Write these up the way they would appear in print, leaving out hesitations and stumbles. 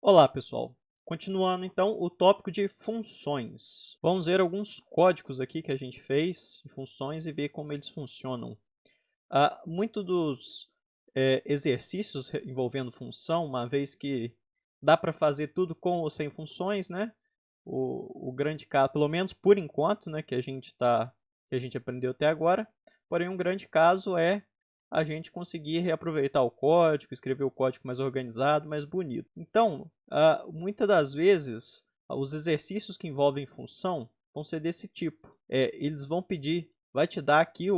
Olá, pessoal. Continuando, então, o tópico de funções. Vamos ver alguns códigos aqui que a gente fez de funções e ver como eles funcionam. Muito dos exercícios envolvendo função, uma vez que dá para fazer tudo com ou sem funções, né? O grande caso, pelo menos por enquanto, né, que a gente aprendeu até agora. Porém, um grande caso é a gente conseguir reaproveitar o código, escrever o código mais organizado, mais bonito. Então, muitas das vezes, os exercícios que envolvem função vão ser desse tipo. Eles vão pedir, vai te dar aqui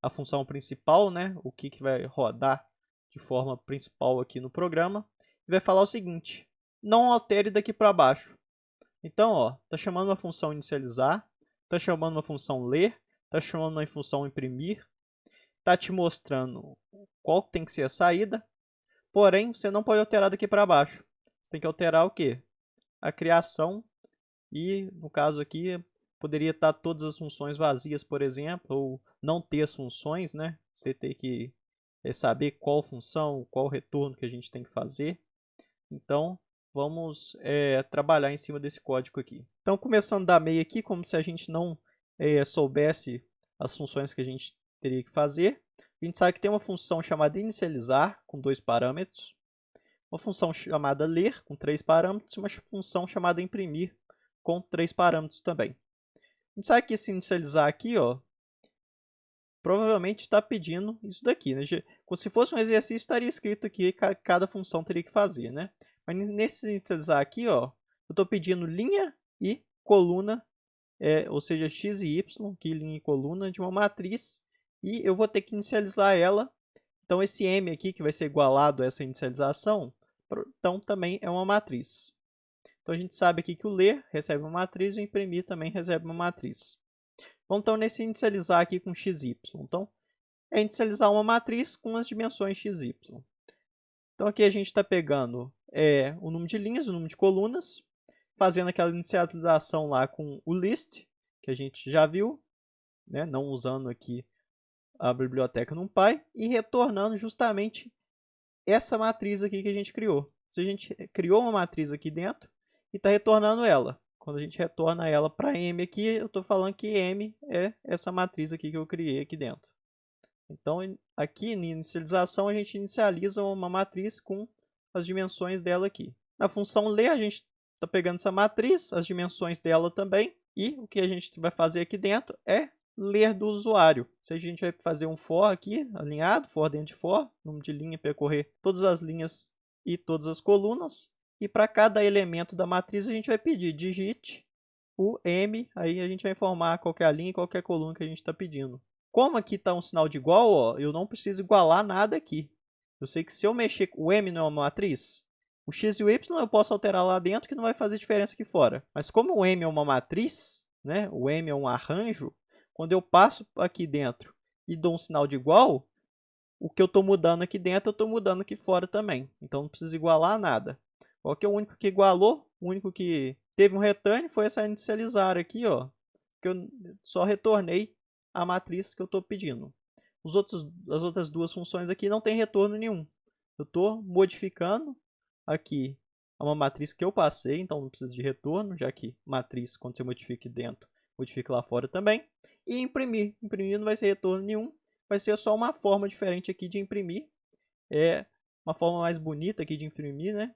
a função principal, né? O que vai rodar de forma principal aqui no programa. E vai falar o seguinte: não altere daqui para baixo. Então, ó, tá chamando uma função inicializar, tá chamando uma função ler, tá chamando uma função imprimir, tá te mostrando qual tem que ser a saída, porém, você não pode alterar daqui para baixo. Você tem que alterar o quê? A criação e, no caso aqui, poderia estar todas as funções vazias, por exemplo, ou não ter as funções, né? Você tem que saber qual função, qual retorno que a gente tem que fazer. Então, vamos trabalhar em cima desse código aqui. Então, começando da meia aqui, como se a gente não soubesse as funções que a gente teria que fazer. A gente sabe que tem uma função chamada inicializar, com 2 parâmetros. Uma função chamada ler, com 3 parâmetros. E uma função chamada imprimir, com 3 parâmetros também. A gente sabe que esse inicializar aqui, ó, provavelmente está pedindo isso daqui, né? Se fosse um exercício, estaria escrito aqui que cada função teria que fazer, né? Mas nesse inicializar aqui, ó, eu estou pedindo linha e coluna, ou seja, x e y, que linha e coluna de uma matriz, e eu vou ter que inicializar ela. Então, esse m aqui, que vai ser igualado a essa inicialização, então também é uma matriz. Então, a gente sabe aqui que o ler recebe uma matriz e o imprimir também recebe uma matriz. Vamos então nesse inicializar aqui com xy. Então, é inicializar uma matriz com as dimensões xy. Então, aqui a gente está pegando o número de linhas, o número de colunas, fazendo aquela inicialização lá com o list, que a gente já viu, né? Não usando aqui a biblioteca NumPy, e retornando justamente essa matriz aqui que a gente criou. Se a gente criou uma matriz aqui dentro e está retornando ela. Quando a gente retorna ela para M aqui, eu estou falando que M é essa matriz aqui que eu criei aqui dentro. Então, aqui na inicialização, a gente inicializa uma matriz com as dimensões dela aqui. Na função ler, a gente está pegando essa matriz, as dimensões dela também, e o que a gente vai fazer aqui dentro é ler do usuário. Se a gente vai fazer um for aqui, alinhado, for dentro de for, número de linha, percorrer todas as linhas e todas as colunas, e para cada elemento da matriz a gente vai pedir digite o M, aí a gente vai informar qual é a linha e qual é a coluna que a gente está pedindo. Como aqui está um sinal de igual, ó, eu não preciso igualar nada aqui. Eu sei que se eu mexer, o M não é uma matriz, o x e o y eu posso alterar lá dentro que não vai fazer diferença aqui fora. Mas como o M é uma matriz, né, o M é um arranjo, quando eu passo aqui dentro e dou um sinal de igual, o que eu estou mudando aqui dentro, eu estou mudando aqui fora também. Então não precisa igualar nada. Qual que é o único que igualou? O único que teve um return foi essa inicializar aqui, ó, que eu só retornei a matriz que eu estou pedindo. As outras duas funções aqui não tem retorno nenhum. Eu estou modificando aqui uma matriz que eu passei, então não precisa de retorno, já que matriz, quando você modifica aqui dentro, modifica lá fora também. E imprimir. Imprimir não vai ser retorno nenhum, vai ser só uma forma diferente aqui de imprimir. É uma forma mais bonita aqui de imprimir, né?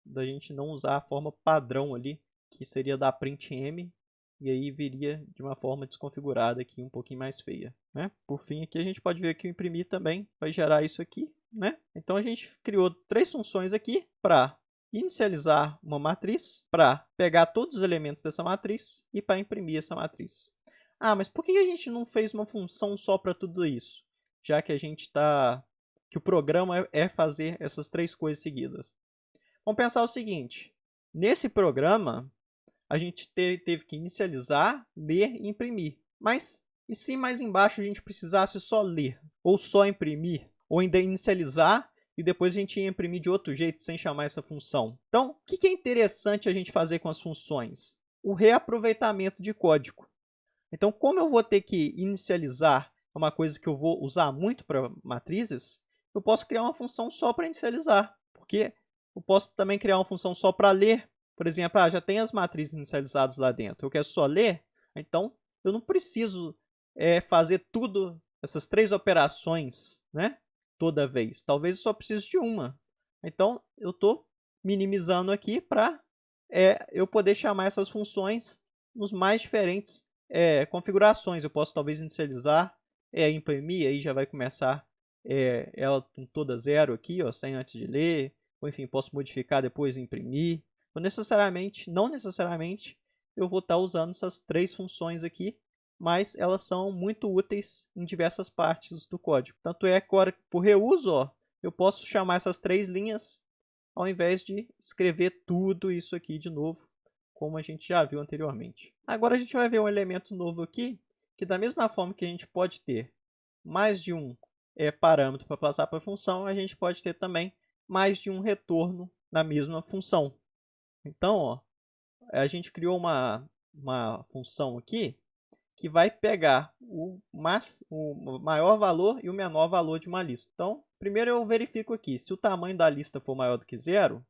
Da gente não usar a forma padrão ali, que seria da print m, e aí viria de uma forma desconfigurada aqui, um pouquinho mais feia, né? Por fim, aqui a gente pode ver que o imprimir também vai gerar isso aqui, né? Então a gente criou 3 funções aqui para inicializar uma matriz, para pegar todos os elementos dessa matriz e para imprimir essa matriz. Ah, mas por que a gente não fez uma função só para tudo isso? Já que a gente está... que o programa é fazer essas 3 coisas seguidas. Vamos pensar o seguinte, nesse programa a gente teve que inicializar, ler e imprimir. Mas e se mais embaixo a gente precisasse só ler, ou só imprimir, ou ainda inicializar e depois a gente ia imprimir de outro jeito sem chamar essa função? Então, o que é interessante a gente fazer com as funções? O reaproveitamento de código. Então, como eu vou ter que inicializar uma coisa que eu vou usar muito para matrizes, eu posso criar uma função só para inicializar, porque Eu posso também criar uma função só para ler. Por exemplo, já tem as matrizes inicializadas lá dentro. Eu quero só ler, então eu não preciso fazer tudo, essas 3 operações, né, toda vez. Talvez eu só precise de uma. Então, eu estou minimizando aqui para eu poder chamar essas funções nos mais diferentes configurações. Eu posso talvez inicializar, imprimir, aí já vai começar ela com toda zero aqui, ó, sem antes de ler. Ou enfim, posso modificar depois e imprimir. Então, não necessariamente, eu vou estar usando essas 3 funções aqui, mas elas são muito úteis em diversas partes do código. Tanto é que agora, por reuso, ó, eu posso chamar essas 3 linhas ao invés de escrever tudo isso aqui de novo, como a gente já viu anteriormente. Agora a gente vai ver um elemento novo aqui, que da mesma forma que a gente pode ter mais de um parâmetro para passar para a função, a gente pode ter também mais de um retorno na mesma função. Então, ó, a gente criou uma função aqui que vai pegar o maior valor e o menor valor de uma lista. Então, primeiro eu verifico aqui, se o tamanho da lista for maior do que 0,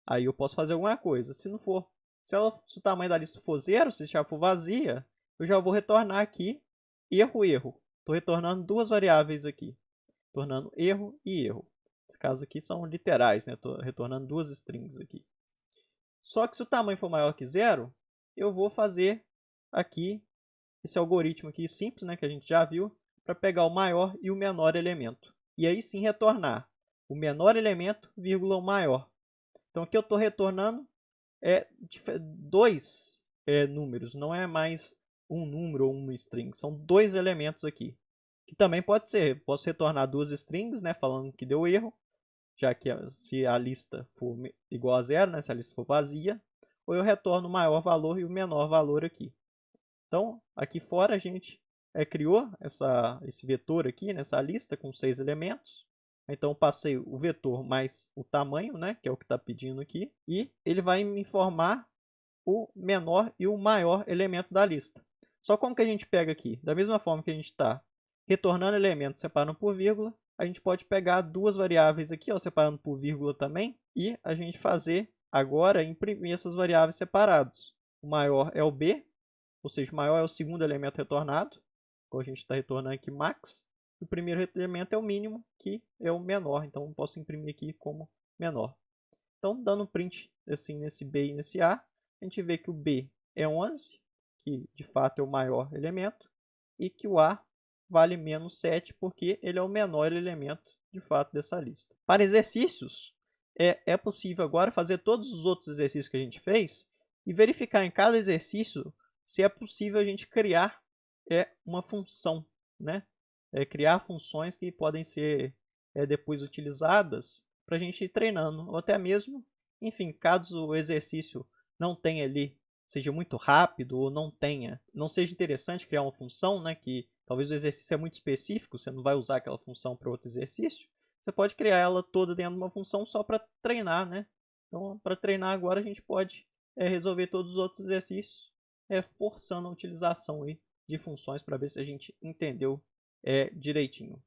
aí eu posso fazer alguma coisa. Se não for, se o tamanho da lista for 0, se já for vazia, eu já vou retornar aqui erro, erro. Estou retornando 2 variáveis aqui, retornando erro e erro. Nesse caso aqui são literais, né? Estou retornando 2 strings aqui. Só que se o tamanho for maior que 0, eu vou fazer aqui esse algoritmo aqui simples, né, que a gente já viu, para pegar o maior e o menor elemento. E aí sim retornar o menor elemento, vírgula, o maior. Então aqui eu estou retornando 2 números, não é mais um número ou uma string, são 2 elementos aqui. Que também pode ser, posso retornar 2 strings, né, falando que deu erro, já que se a lista for igual a 0, né, se a lista for vazia, ou eu retorno o maior valor e o menor valor aqui. Então, aqui fora a gente criou esse vetor aqui nessa lista com 6 elementos. Então, eu passei o vetor mais o tamanho, né, que é o que está pedindo aqui, e ele vai me informar o menor e o maior elemento da lista. Só como que a gente pega aqui? Da mesma forma que a gente está retornando elementos separando por vírgula, a gente pode pegar 2 variáveis aqui, ó, separando por vírgula também, e a gente fazer agora imprimir essas variáveis separadas. O maior é o b, ou seja, o maior é o segundo elemento retornado, como a gente está retornando aqui max. O primeiro elemento é o mínimo, que é o menor, então eu posso imprimir aqui como menor. Então, dando um print assim, nesse b e nesse a, a gente vê que o b é 11, que de fato é o maior elemento, e que o a vale menos 7, porque ele é o menor elemento de fato dessa lista. Para exercícios, é possível agora fazer todos os outros exercícios que a gente fez e verificar em cada exercício se é possível a gente criar uma função, né? Criar funções que podem ser depois utilizadas para a gente ir treinando, ou até mesmo, enfim, caso o exercício não tenha ali, seja muito rápido ou não seja interessante criar uma função, né, que talvez o exercício é muito específico, você não vai usar aquela função para outro exercício, você pode criar ela toda dentro de uma função só para treinar, né? Então, para treinar agora a gente pode resolver todos os outros exercícios forçando a utilização aí de funções para ver se a gente entendeu direitinho.